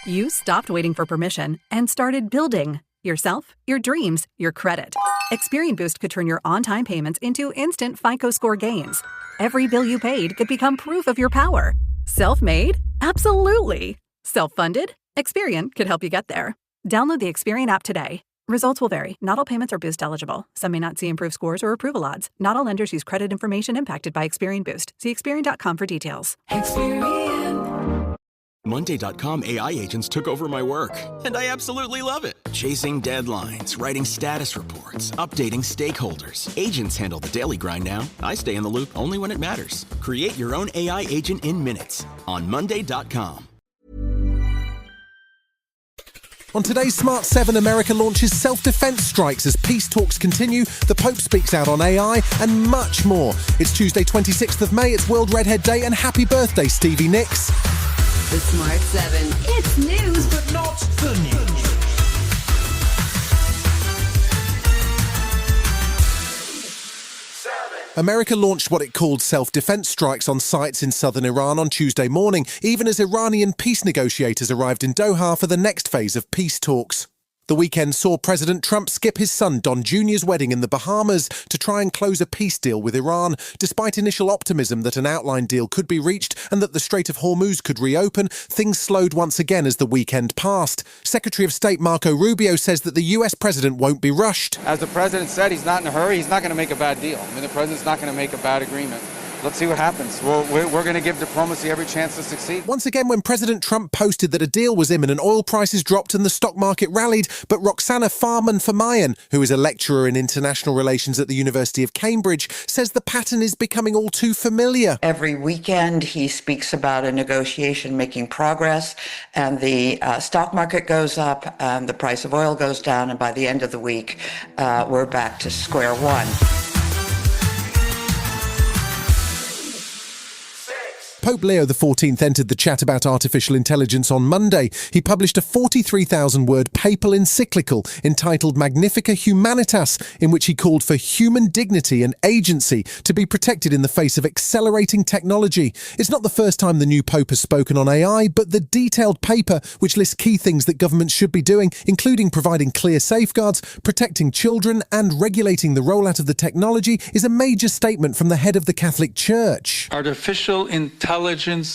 You stopped waiting for permission and started building yourself, your dreams, your credit. Experian Boost could turn your on-time payments into instant FICO score gains. Every bill you paid could become proof of your power. Self-made? Absolutely. Self-funded? Experian could help you get there. Download the Experian app today. Results will vary. Not all payments are Boost eligible. Some may not see improved scores or approval odds. Not all lenders use credit information impacted by Experian Boost. See Experian.com for details. Experian. Monday.com AI agents took over my work, and I absolutely love it. Chasing deadlines, writing status reports, updating stakeholders. Agents handle the daily grind now. I stay in the loop only when it matters. Create your own AI agent in minutes on Monday.com. On today's Smart 7, America launches self-defense strikes as peace talks continue, the Pope speaks out on AI, and much more. It's Tuesday, 26th of May, it's World Redhead Day, and happy birthday, Stevie Nicks. The Smart 7. It's news, but not the news. America launched what it called self-defense strikes on sites in southern Iran on Tuesday morning, even as Iranian peace negotiators arrived in Doha for the next phase of peace talks. The weekend saw President Trump skip his son Don Jr.'s wedding in the Bahamas to try and close a peace deal with Iran. Despite initial optimism that an outline deal could be reached and that the Strait of Hormuz could reopen, things slowed once again as the weekend passed. Secretary of State Marco Rubio says that the US president won't be rushed. As the president said, he's not in a hurry. He's not going to make a bad deal. I mean, the president's not going to make a bad agreement. Let's see what happens. We're going to give diplomacy every chance to succeed. Once again, when President Trump posted that a deal was imminent, oil prices dropped and the stock market rallied. But Roxana Farman-Famayan, who is a lecturer in international relations at the University of Cambridge, says the pattern is becoming all too familiar. Every weekend, he speaks about a negotiation making progress, and the stock market goes up, and the price of oil goes down, and by the end of the week, we're back to square one. Pope Leo XIV entered the chat about artificial intelligence on Monday. He published a 43,000-word papal encyclical entitled Magnifica Humanitas, in which he called for human dignity and agency to be protected in the face of accelerating technology. It's not the first time the new Pope has spoken on AI, but the detailed paper, which lists key things that governments should be doing, including providing clear safeguards, protecting children, and regulating the rollout of the technology, is a major statement from the head of the Catholic Church. Artificial intelligence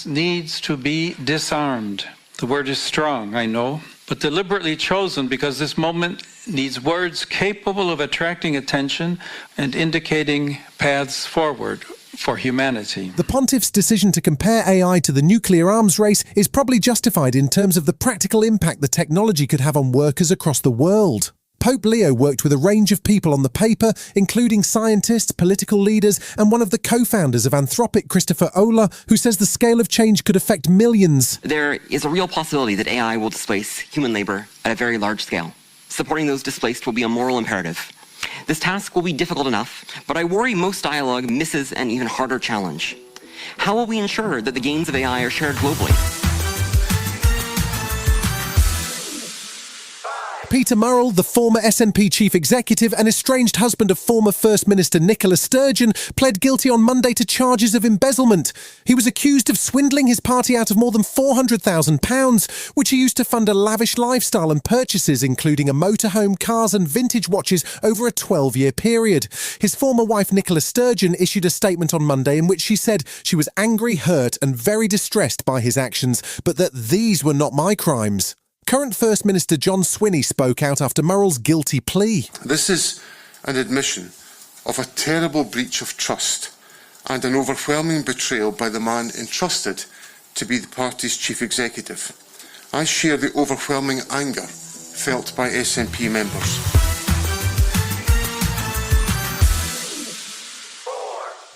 needs to be disarmed. The word is strong, I know, but deliberately chosen because this moment needs words capable of attracting attention and indicating paths forward for humanity. The pontiff's decision to compare AI to the nuclear arms race is probably justified in terms of the practical impact the technology could have on workers across the world. Pope Leo worked with a range of people on the paper, including scientists, political leaders, and one of the co-founders of Anthropic, Christopher Olah, who says the scale of change could affect millions. There is a real possibility that AI will displace human labor at a very large scale. Supporting those displaced will be a moral imperative. This task will be difficult enough, but I worry most dialogue misses an even harder challenge. How will we ensure that the gains of AI are shared globally? Peter Murrell, the former SNP chief executive and estranged husband of former First Minister Nicola Sturgeon, pled guilty on Monday to charges of embezzlement. He was accused of swindling his party out of more than £400,000, which he used to fund a lavish lifestyle and purchases, including a motorhome, cars and vintage watches over a 12-year period. His former wife Nicola Sturgeon issued a statement on Monday in which she said she was angry, hurt and very distressed by his actions, but that these were not my crimes. Current First Minister John Swinney spoke out after Murrell's guilty plea. This is an admission of a terrible breach of trust and an overwhelming betrayal by the man entrusted to be the party's chief executive. I share the overwhelming anger felt by SNP members.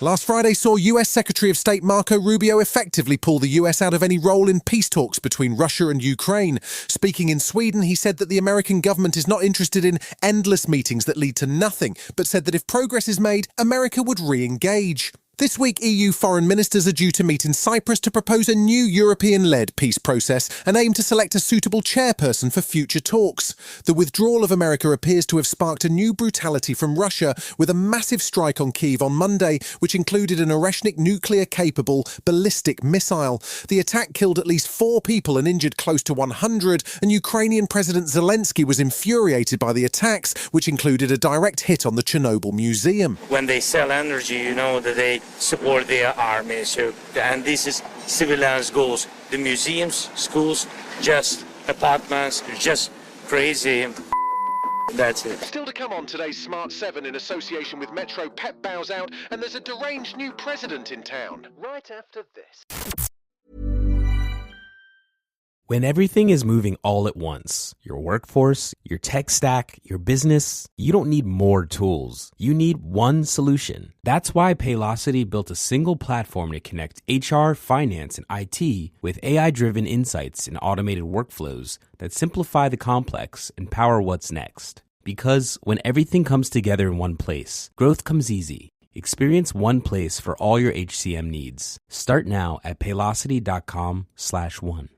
Last Friday saw US Secretary of State Marco Rubio effectively pull the US out of any role in peace talks between Russia and Ukraine. Speaking in Sweden, he said that the American government is not interested in endless meetings that lead to nothing, but said that if progress is made, America would re-engage. This week, EU foreign ministers are due to meet in Cyprus to propose a new European-led peace process and aim to select a suitable chairperson for future talks. The withdrawal of America appears to have sparked a new brutality from Russia, with a massive strike on Kyiv on Monday, which included an Oreshnik nuclear-capable ballistic missile. The attack killed at least 4 people and injured close to 100, and Ukrainian President Zelensky was infuriated by the attacks, which included a direct hit on the Chernobyl Museum. When they sell energy, you know that they support their army, and this is civilians' goals. The museums, schools, just apartments, just crazy. That's it. Still to come on today's Smart 7 in association with Metro, Pep bows out and there's a deranged new president in town. Right after this. When everything is moving all at once, your workforce, your tech stack, your business, you don't need more tools. You need one solution. That's why Paylocity built a single platform to connect HR, finance, and IT with AI-driven insights and automated workflows that simplify the complex and power what's next. Because when everything comes together in one place, growth comes easy. Experience one place for all your HCM needs. Start now at paylocity.com/one.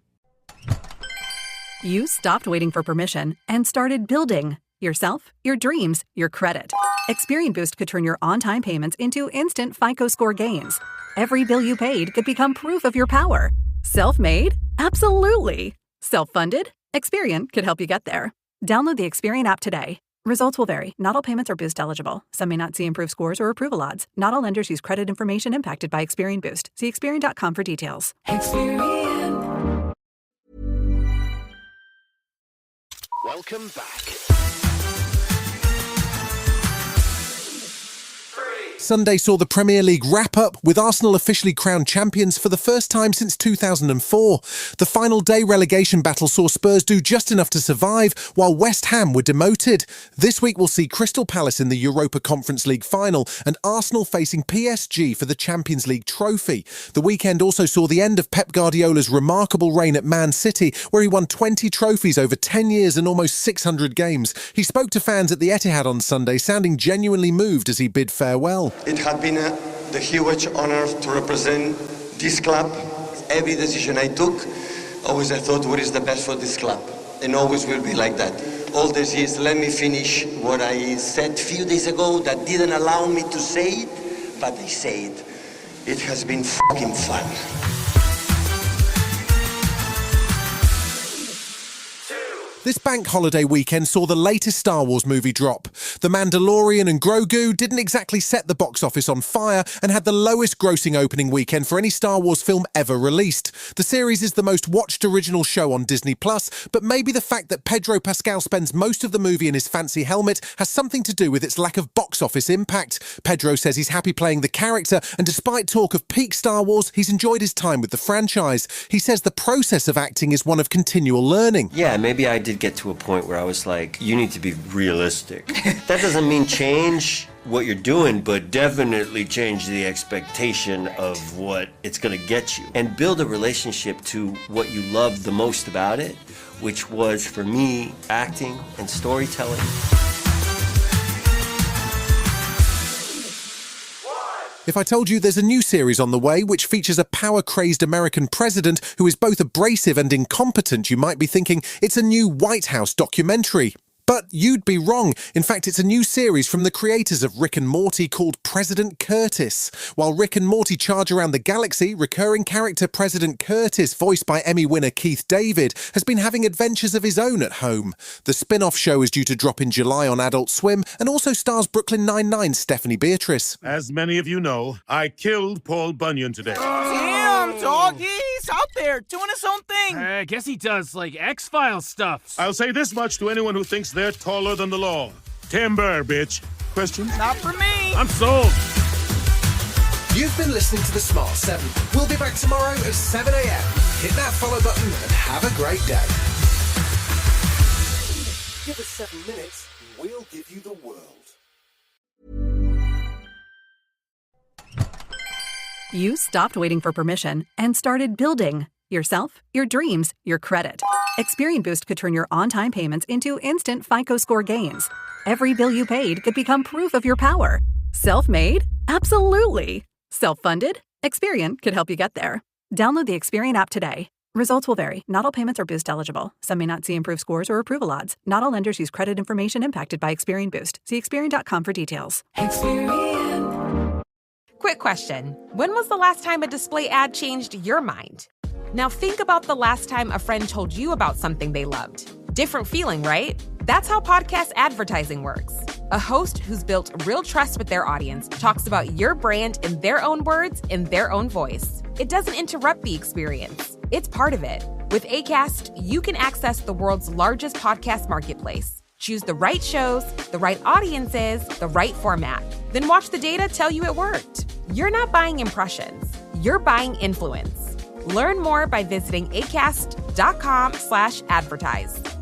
You stopped waiting for permission and started building yourself, your dreams, your credit. Experian Boost could turn your on-time payments into instant FICO score gains. Every bill you paid could become proof of your power. Self-made? Absolutely. Self-funded? Experian could help you get there. Download the Experian app today. Results will vary. Not all payments are Boost eligible. Some may not see improved scores or approval odds. Not all lenders use credit information impacted by Experian Boost. See Experian.com for details. Experian. Welcome back. Sunday saw the Premier League wrap up, with Arsenal officially crowned champions for the first time since 2004. The final day relegation battle saw Spurs do just enough to survive, while West Ham were demoted. This week we'll see Crystal Palace in the Europa Conference League final and Arsenal facing PSG for the Champions League trophy. The weekend also saw the end of Pep Guardiola's remarkable reign at Man City, where he won 20 trophies over 10 years and almost 600 games. He spoke to fans at the Etihad on Sunday, sounding genuinely moved as he bid farewell. It had been the huge honor to represent this club. Every decision I took, always I thought what is the best for this club, and always will be like that. All these years, let me finish what I said a few days ago that didn't allow me to say it, but I say it. It has been fucking fun. This bank holiday weekend saw the latest Star Wars movie drop. The Mandalorian and Grogu didn't exactly set the box office on fire and had the lowest grossing opening weekend for any Star Wars film ever released. The series is the most watched original show on Disney+, but maybe the fact that Pedro Pascal spends most of the movie in his fancy helmet has something to do with its lack of box office impact. Pedro says he's happy playing the character, and despite talk of peak Star Wars, he's enjoyed his time with the franchise. He says the process of acting is one of continual learning. Yeah, maybe I did get to a point where I was like, you need to be realistic. That doesn't mean change what you're doing, but definitely change the expectation of what it's going to get you and build a relationship to what you love the most about it, which was, for me, acting and storytelling. If I told you there's a new series on the way which features a power-crazed American president who is both abrasive and incompetent, you might be thinking it's a new White House documentary. But you'd be wrong. In fact, it's a new series from the creators of Rick and Morty called President Curtis. While Rick and Morty charge around the galaxy, recurring character President Curtis, voiced by Emmy winner Keith David, has been having adventures of his own at home. The spin-off show is due to drop in July on Adult Swim and also stars Brooklyn Nine-Nine's Stephanie Beatrice. As many of you know, I killed Paul Bunyan today. Damn, doggy! He's out there doing his own thing. I guess he does, like, X-Files stuff. I'll say this much to anyone who thinks they're taller than the law. Timber, bitch. Questions? Not for me. I'm sold. You've been listening to The Smart 7. We'll be back tomorrow at 7 a.m. Hit that follow button and have a great day. Give us 7 minutes and we'll give you the world. You stopped waiting for permission and started building yourself, your dreams, your credit. Experian Boost could turn your on-time payments into instant FICO score gains. Every bill you paid could become proof of your power. Self-made? Absolutely. Self-funded? Experian could help you get there. Download the Experian app today. Results will vary. Not all payments are Boost eligible. Some may not see improved scores or approval odds. Not all lenders use credit information impacted by Experian Boost. See Experian.com for details. Quick question. When was the last time a display ad changed your mind? Now think about the last time a friend told you about something they loved. Different feeling, right? That's how podcast advertising works. A host who's built real trust with their audience talks about your brand in their own words, in their own voice. It doesn't interrupt the experience. It's part of it. With Acast, you can access the world's largest podcast marketplace. Choose the right shows, the right audiences, the right format. Then watch the data tell you it worked. You're not buying impressions. You're buying influence. Learn more by visiting acast.com/advertise.